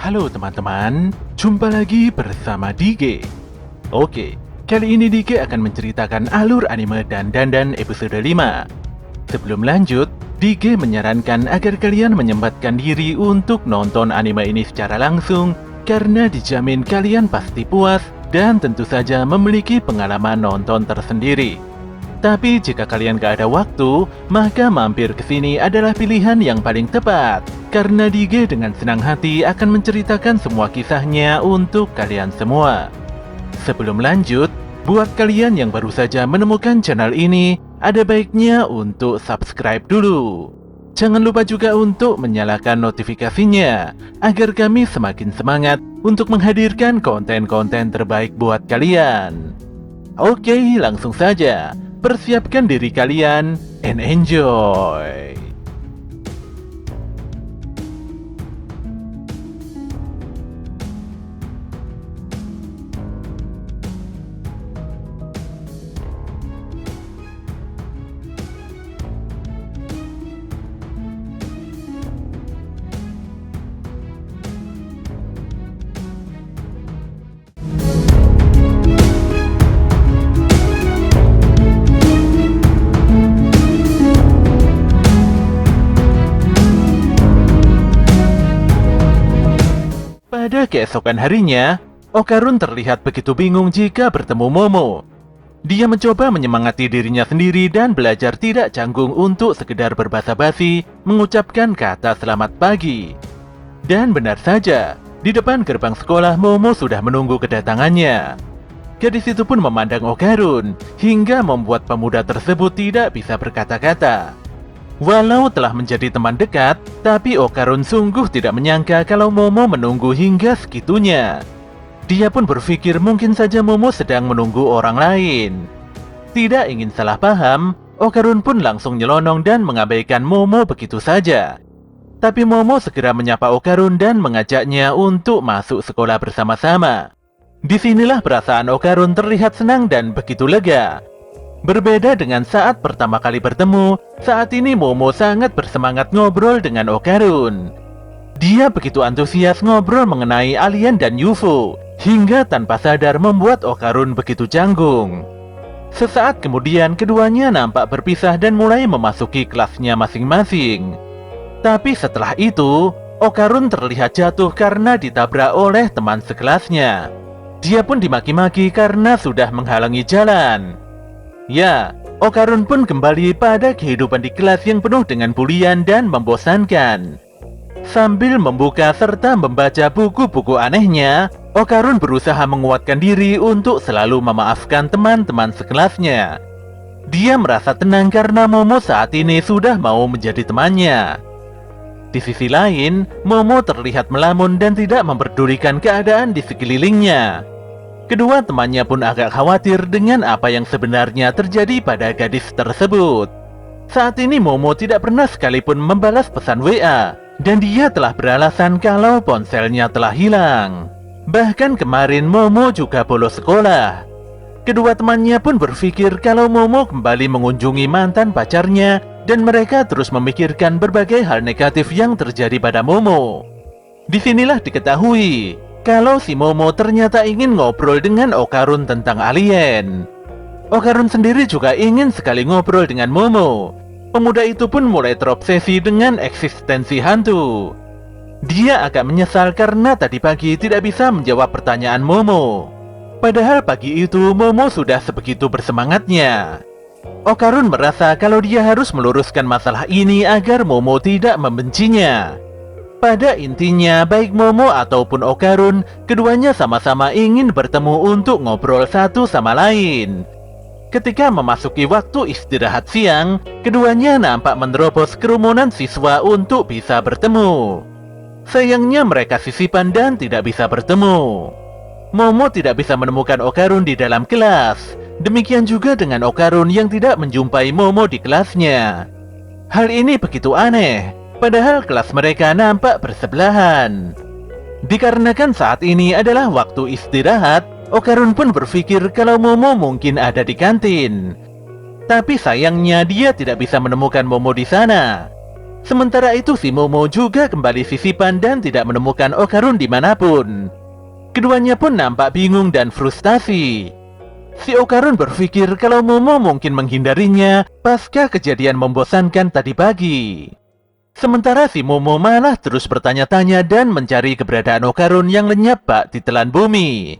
Halo teman-teman, jumpa lagi bersama Dige. Oke, kali ini Dige akan menceritakan alur anime dan dandan episode 5. Sebelum lanjut, Dige menyarankan agar kalian menyempatkan diri untuk nonton anime ini secara langsung karena dijamin kalian pasti puas dan tentu saja memiliki pengalaman nonton tersendiri. Tapi jika kalian gak ada waktu, maka mampir ke sini adalah pilihan yang paling tepat. Karena Dige dengan senang hati akan menceritakan semua kisahnya untuk kalian semua. Sebelum lanjut, buat kalian yang baru saja menemukan channel ini, ada baiknya untuk subscribe dulu. Jangan lupa juga untuk menyalakan notifikasinya, agar kami semakin semangat untuk menghadirkan konten-konten terbaik buat kalian. Oke, langsung saja. Persiapkan diri kalian and enjoy. Pada keesokan harinya, Okarun terlihat begitu bingung jika bertemu Momo. Dia mencoba menyemangati dirinya sendiri dan belajar tidak canggung untuk sekedar berbasa-basi mengucapkan kata selamat pagi. Dan benar saja, di depan gerbang sekolah Momo sudah menunggu kedatangannya. Gadis itu pun memandang Okarun hingga membuat pemuda tersebut tidak bisa berkata-kata. Walau telah menjadi teman dekat, tapi Okarun sungguh tidak menyangka kalau Momo menunggu hingga segitunya. Dia pun berpikir mungkin saja Momo sedang menunggu orang lain. Tidak ingin salah paham, Okarun pun langsung nyelonong dan mengabaikan Momo begitu saja. Tapi Momo segera menyapa Okarun dan mengajaknya untuk masuk sekolah bersama-sama. Disinilah perasaan Okarun terlihat senang dan begitu lega. Berbeda dengan saat pertama kali bertemu, saat ini Momo sangat bersemangat ngobrol dengan Okarun. Dia begitu antusias ngobrol mengenai alien dan UFO, hingga tanpa sadar membuat Okarun begitu canggung. Sesaat kemudian keduanya nampak berpisah dan mulai memasuki kelasnya masing-masing. Tapi setelah itu, Okarun terlihat jatuh karena ditabrak oleh teman sekelasnya. Dia pun dimaki-maki karena sudah menghalangi jalan. Ya, Okarun pun kembali pada kehidupan di kelas yang penuh dengan bulian dan membosankan. Sambil membuka serta membaca buku-buku anehnya, Okarun berusaha menguatkan diri untuk selalu memaafkan teman-teman sekelasnya. Dia merasa tenang karena Momo saat ini sudah mau menjadi temannya. Di sisi lain, Momo terlihat melamun dan tidak memperdulikan keadaan di sekelilingnya. Kedua temannya pun agak khawatir dengan apa yang sebenarnya terjadi pada gadis tersebut. Saat ini Momo tidak pernah sekalipun membalas pesan WA, dan dia telah beralasan kalau ponselnya telah hilang. Bahkan kemarin Momo juga bolos sekolah. Kedua temannya pun berpikir kalau Momo kembali mengunjungi mantan pacarnya, dan mereka terus memikirkan berbagai hal negatif yang terjadi pada Momo. Disinilah diketahui kalau si Momo ternyata ingin ngobrol dengan Okarun tentang alien. Okarun sendiri juga ingin sekali ngobrol dengan Momo. Pemuda itu pun mulai terobsesi dengan eksistensi hantu. Dia agak menyesal karena tadi pagi tidak bisa menjawab pertanyaan Momo. Padahal pagi itu Momo sudah sebegitu bersemangatnya. Okarun merasa kalau dia harus meluruskan masalah ini agar Momo tidak membencinya. Pada intinya, baik Momo ataupun Okarun, keduanya sama-sama ingin bertemu untuk ngobrol satu sama lain. Ketika memasuki waktu istirahat siang, keduanya nampak menerobos kerumunan siswa untuk bisa bertemu. Sayangnya mereka sisipan dan tidak bisa bertemu. Momo tidak bisa menemukan Okarun di dalam kelas. Demikian juga dengan Okarun yang tidak menjumpai Momo di kelasnya. Hal ini begitu aneh. Padahal kelas mereka nampak bersebelahan. Dikarenakan saat ini adalah waktu istirahat, Okarun pun berpikir kalau Momo mungkin ada di kantin. Tapi sayangnya dia tidak bisa menemukan Momo di sana. Sementara itu si Momo juga kembali sisipan dan tidak menemukan Okarun dimanapun. Keduanya pun nampak bingung dan frustasi. Si Okarun berpikir kalau Momo mungkin menghindarinya pasca kejadian membosankan tadi pagi. Sementara si Momo malah terus bertanya-tanya dan mencari keberadaan Okarun yang lenyap bak di telan bumi.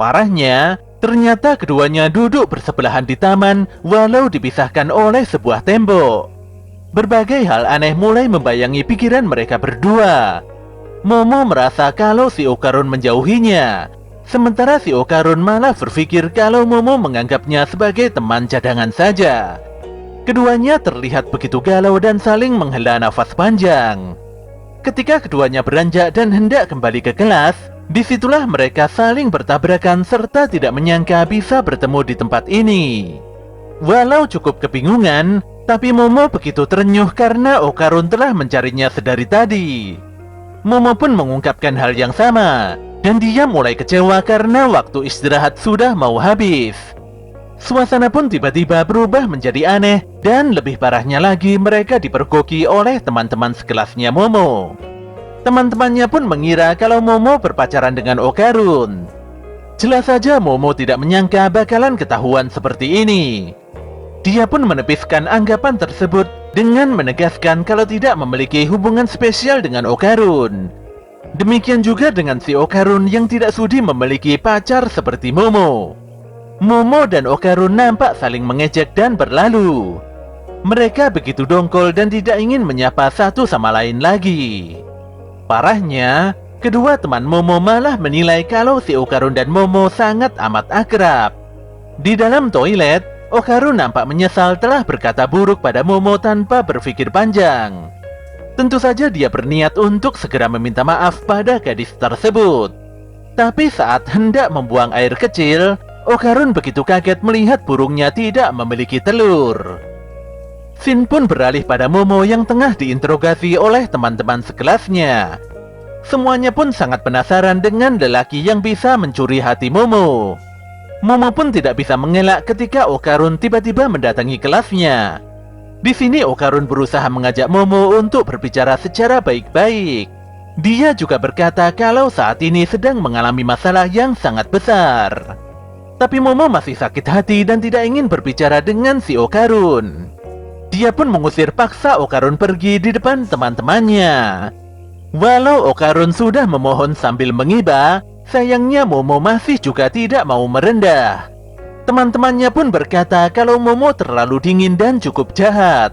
Parahnya, ternyata keduanya duduk bersebelahan di taman walau dipisahkan oleh sebuah tembok. Berbagai hal aneh mulai membayangi pikiran mereka berdua. Momo merasa kalau si Okarun menjauhinya, sementara si Okarun malah berpikir kalau Momo menganggapnya sebagai teman cadangan saja. Keduanya terlihat begitu galau dan saling menghela nafas panjang. Ketika keduanya beranjak dan hendak kembali ke kelas, disitulah mereka saling bertabrakan serta tidak menyangka bisa bertemu di tempat ini. Walau cukup kebingungan, tapi Momo begitu terenyuh karena Okarun telah mencarinya sedari tadi. Momo pun mengungkapkan hal yang sama, dan dia mulai kecewa karena waktu istirahat sudah mau habis. Suasana pun tiba-tiba berubah menjadi aneh, dan lebih parahnya lagi mereka dipergoki oleh teman-teman sekelasnya Momo. Teman-temannya pun mengira kalau Momo berpacaran dengan Okarun. Jelas saja Momo tidak menyangka bakalan ketahuan seperti ini. Dia pun menepiskan anggapan tersebut dengan menegaskan kalau tidak memiliki hubungan spesial dengan Okarun. Demikian juga dengan si Okarun yang tidak sudi memiliki pacar seperti Momo. Momo dan Okarun nampak saling mengejek dan berlalu. Mereka begitu dongkol dan tidak ingin menyapa satu sama lain lagi. Parahnya, kedua teman Momo malah menilai kalau si Okarun dan Momo sangat amat akrab. Di dalam toilet, Okarun nampak menyesal telah berkata buruk pada Momo tanpa berpikir panjang. Tentu saja dia berniat untuk segera meminta maaf pada gadis tersebut. Tapi saat hendak membuang air kecil, Okarun begitu kaget melihat burungnya tidak memiliki telur. Shin pun beralih pada Momo yang tengah diinterogasi oleh teman-teman sekelasnya. Semuanya pun sangat penasaran dengan lelaki yang bisa mencuri hati Momo. Momo pun tidak bisa mengelak ketika Okarun tiba-tiba mendatangi kelasnya. Di sini Okarun berusaha mengajak Momo untuk berbicara secara baik-baik. Dia juga berkata kalau saat ini sedang mengalami masalah yang sangat besar. Tapi Momo masih sakit hati dan tidak ingin berbicara dengan si Okarun. Dia pun mengusir paksa Okarun pergi di depan teman-temannya. Walau Okarun sudah memohon sambil mengiba, sayangnya Momo masih juga tidak mau merendah. Teman-temannya pun berkata kalau Momo terlalu dingin dan cukup jahat.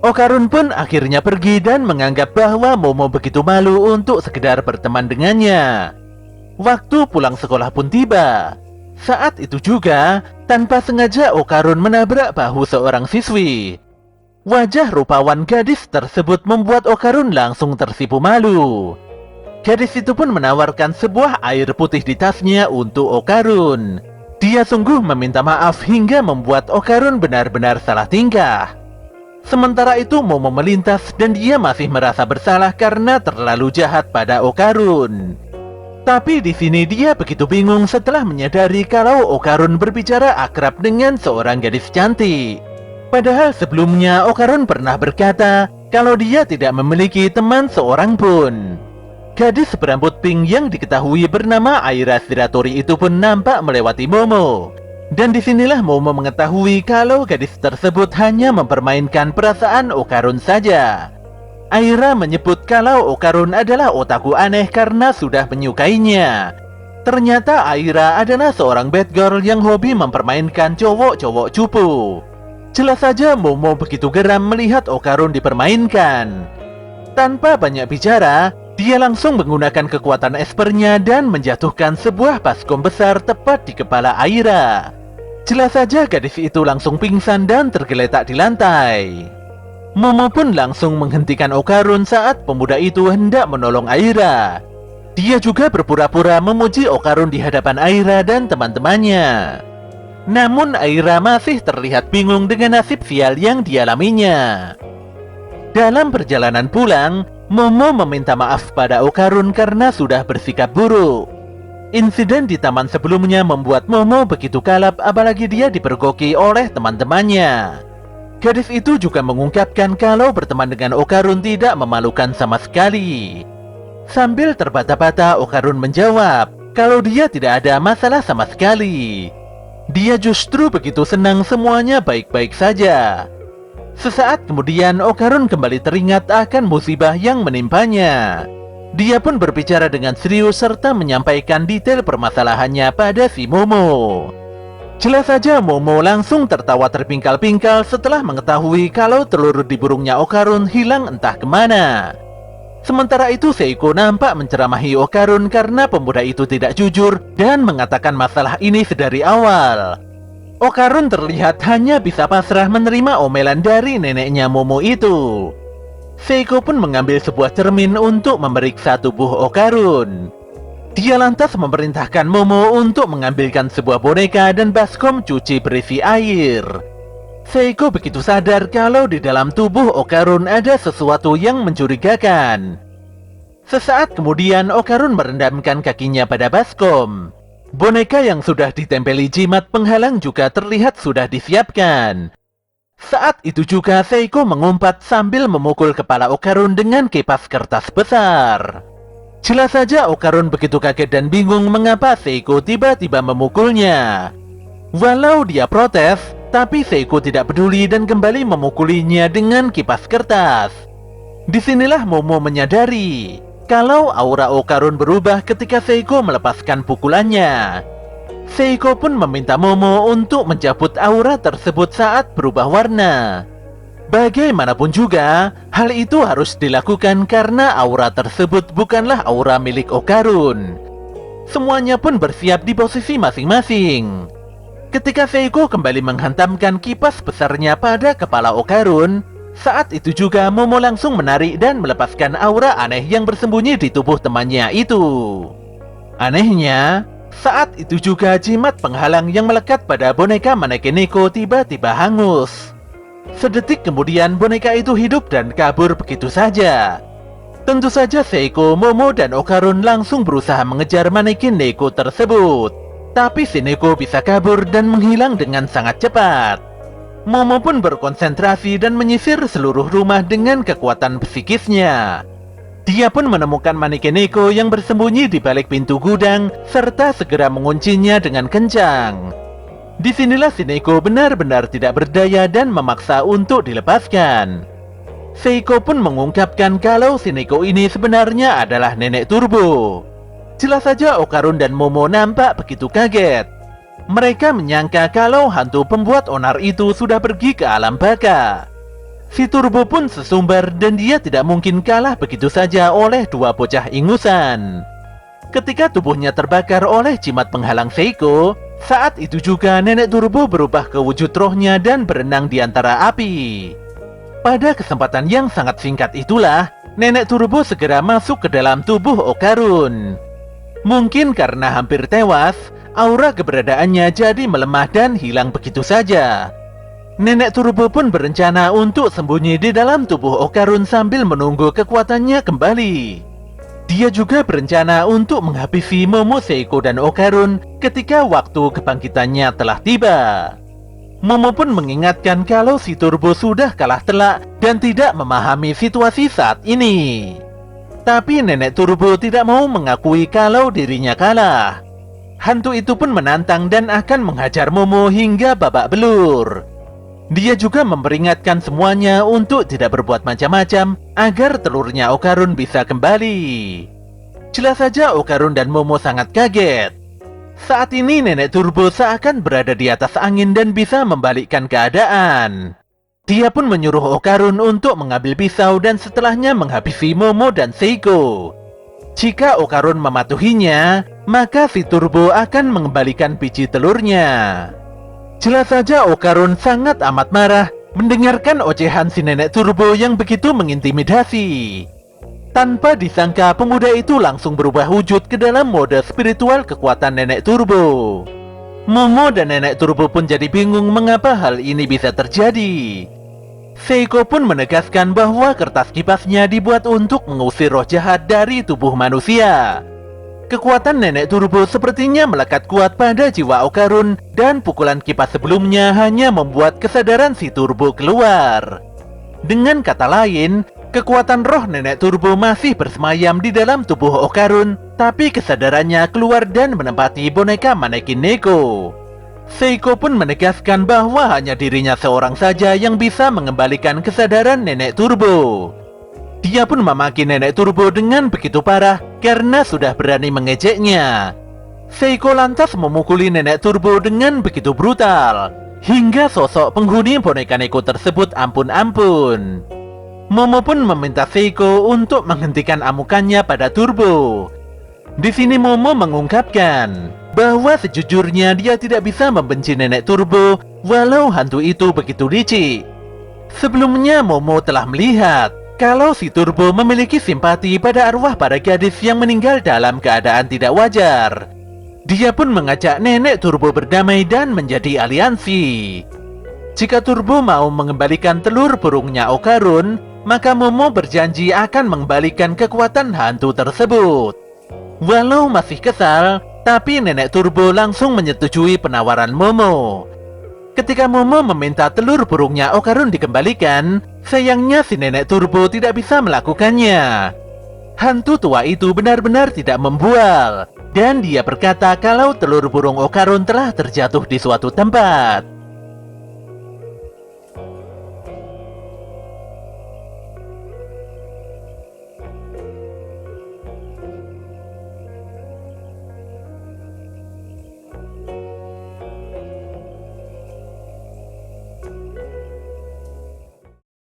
Okarun pun akhirnya pergi dan menganggap bahwa Momo begitu malu untuk sekedar berteman dengannya. Waktu pulang sekolah pun tiba. Saat itu juga, tanpa sengaja Okarun menabrak bahu seorang siswi. Wajah rupawan gadis tersebut membuat Okarun langsung tersipu malu. Gadis itu pun menawarkan sebuah air putih di tasnya untuk Okarun. Dia sungguh meminta maaf hingga membuat Okarun benar-benar salah tingkah. Sementara itu Momo melintas dan dia masih merasa bersalah karena terlalu jahat pada Okarun. Tapi di sini dia begitu bingung setelah menyadari kalau Okarun berbicara akrab dengan seorang gadis cantik. Padahal sebelumnya Okarun pernah berkata kalau dia tidak memiliki teman seorang pun. Gadis berambut pink yang diketahui bernama Aira Shiratori itu pun nampak melewati Momo. Dan disinilah Momo mengetahui kalau gadis tersebut hanya mempermainkan perasaan Okarun saja. Aira menyebut kalau Okarun adalah otaku aneh karena sudah menyukainya. Ternyata Aira adalah seorang bad girl yang hobi mempermainkan cowok-cowok cupu. Jelas saja Momo begitu geram melihat Okarun dipermainkan. Tanpa banyak bicara, dia langsung menggunakan kekuatan espernya dan menjatuhkan sebuah baskom besar tepat di kepala Aira. Jelas saja gadis itu langsung pingsan dan tergeletak di lantai. Momo pun langsung menghentikan Okarun saat pemuda itu hendak menolong Aira. Dia juga berpura-pura memuji Okarun di hadapan Aira dan teman-temannya. Namun Aira masih terlihat bingung dengan nasib sial yang dialaminya. Dalam perjalanan pulang, Momo meminta maaf pada Okarun karena sudah bersikap buruk. Insiden di taman sebelumnya membuat Momo begitu kalap apalagi dia dipergoki oleh teman-temannya. Gadis itu juga mengungkapkan kalau berteman dengan Okarun tidak memalukan sama sekali. Sambil terbata-bata, Okarun menjawab kalau dia tidak ada masalah sama sekali. Dia justru begitu senang semuanya baik-baik saja. Sesaat kemudian Okarun kembali teringat akan musibah yang menimpanya. Dia pun berbicara dengan serius serta menyampaikan detail permasalahannya pada si Momo. Jelas saja Momo langsung tertawa terpingkal-pingkal setelah mengetahui kalau telur di burungnya Okarun hilang entah kemana. Sementara itu Seiko nampak menceramahi Okarun karena pemuda itu tidak jujur dan mengatakan masalah ini sedari awal. Okarun terlihat hanya bisa pasrah menerima omelan dari neneknya Momo itu. Seiko pun mengambil sebuah cermin untuk memeriksa tubuh Okarun. Dia lantas memerintahkan Momo untuk mengambilkan sebuah boneka dan baskom cuci berisi air. Seiko begitu sadar kalau di dalam tubuh Okarun ada sesuatu yang mencurigakan. Sesaat kemudian Okarun merendamkan kakinya pada baskom. Boneka yang sudah ditempeli jimat penghalang juga terlihat sudah disiapkan. Saat itu juga Seiko mengumpat sambil memukul kepala Okarun dengan kipas kertas besar. Jelas saja Okarun begitu kaget dan bingung mengapa Seiko tiba-tiba memukulnya. Walau dia protes, tapi Seiko tidak peduli dan kembali memukulinya dengan kipas kertas. Disinilah Momo menyadari kalau aura Okarun berubah ketika Seiko melepaskan pukulannya. Seiko pun meminta Momo untuk mencabut aura tersebut saat berubah warna. Bagaimanapun juga, hal itu harus dilakukan karena aura tersebut bukanlah aura milik Okarun. Semuanya pun bersiap di posisi masing-masing. Ketika Seiko kembali menghantamkan kipas besarnya pada kepala Okarun, saat itu juga Momo langsung menarik dan melepaskan aura aneh yang bersembunyi di tubuh temannya itu. Anehnya, saat itu juga jimat penghalang yang melekat pada boneka maneken Neko tiba-tiba hangus. Sedetik kemudian boneka itu hidup dan kabur begitu saja. Tentu saja Seiko, Momo, dan Okarun langsung berusaha mengejar maneken Neko tersebut. Tapi si Neko bisa kabur dan menghilang dengan sangat cepat. Momo pun berkonsentrasi dan menyisir seluruh rumah dengan kekuatan psikisnya. Dia pun menemukan maneken Neko yang bersembunyi di balik pintu gudang serta segera menguncinya dengan kencang. Disinilah si Neko benar-benar tidak berdaya dan memaksa untuk dilepaskan. Seiko pun mengungkapkan kalau si Neko ini sebenarnya adalah nenek Turbo. Jelas saja Okarun dan Momo nampak begitu kaget. Mereka menyangka kalau hantu pembuat onar itu sudah pergi ke alam baka. Si Turbo pun sesumbar dan dia tidak mungkin kalah begitu saja oleh dua bocah ingusan. Ketika tubuhnya terbakar oleh jimat penghalang Seiko, saat itu juga nenek Turbo berubah ke wujud rohnya dan berenang di antara api. Pada kesempatan yang sangat singkat itulah, nenek Turbo segera masuk ke dalam tubuh Okarun. Mungkin karena hampir tewas, aura keberadaannya jadi melemah dan hilang begitu saja. Nenek Turbo pun berencana untuk sembunyi di dalam tubuh Okarun sambil menunggu kekuatannya kembali. Dia juga berencana untuk menghabisi Momo, Seiko, dan Okarun ketika waktu kebangkitannya telah tiba. Momo pun mengingatkan kalau si Turbo sudah kalah telak dan tidak memahami situasi saat ini. Tapi nenek Turbo tidak mau mengakui kalau dirinya kalah. Hantu itu pun menantang dan akan menghajar Momo hingga babak belur. Dia juga memperingatkan semuanya untuk tidak berbuat macam-macam agar telurnya Okarun bisa kembali. Jelas saja Okarun dan Momo sangat kaget. Saat ini nenek Turbo seakan berada di atas angin dan bisa membalikkan keadaan. Dia pun menyuruh Okarun untuk mengambil pisau dan setelahnya menghabisi Momo dan Seiko. Jika Okarun mematuhinya, maka si Turbo akan mengembalikan biji telurnya. Jelas saja Okarun sangat amat marah mendengarkan ocehan si nenek Turbo yang begitu mengintimidasi. Tanpa disangka pemuda itu langsung berubah wujud ke dalam mode spiritual kekuatan nenek Turbo. Momo dan nenek Turbo pun jadi bingung mengapa hal ini bisa terjadi. Seiko pun menegaskan bahwa kertas kipasnya dibuat untuk mengusir roh jahat dari tubuh manusia. Kekuatan Nenek Turbo sepertinya melekat kuat pada jiwa Okarun dan pukulan kipas sebelumnya hanya membuat kesadaran si Turbo keluar. Dengan kata lain, kekuatan roh Nenek Turbo masih bersemayam di dalam tubuh Okarun, tapi kesadarannya keluar dan menempati boneka manekin Neko. Seiko pun menegaskan bahwa hanya dirinya seorang saja yang bisa mengembalikan kesadaran Nenek Turbo. Dia pun memaki Nenek Turbo dengan begitu parah karena sudah berani mengejeknya. Seiko lantas memukuli Nenek Turbo dengan begitu brutal, hingga sosok penghuni boneka Neko tersebut ampun-ampun. Momo pun meminta Seiko untuk menghentikan amukannya pada Turbo. Di sini Momo mengungkapkan bahwa sejujurnya dia tidak bisa membenci Nenek Turbo walau hantu itu begitu licik. Sebelumnya Momo telah melihat kalau si Turbo memiliki simpati pada arwah para gadis yang meninggal dalam keadaan tidak wajar. Dia pun mengajak Nenek Turbo berdamai dan menjadi aliansi. Jika Turbo mau mengembalikan telur burungnya Okarun, maka Momo berjanji akan mengembalikan kekuatan hantu tersebut. Walau masih kesal, tapi Nenek Turbo langsung menyetujui penawaran Momo. Ketika Momo meminta telur burungnya Okarun dikembalikan, sayangnya si Nenek Turbo tidak bisa melakukannya. Hantu tua itu benar-benar tidak membual, dan dia berkata kalau telur burung Okarun telah terjatuh di suatu tempat.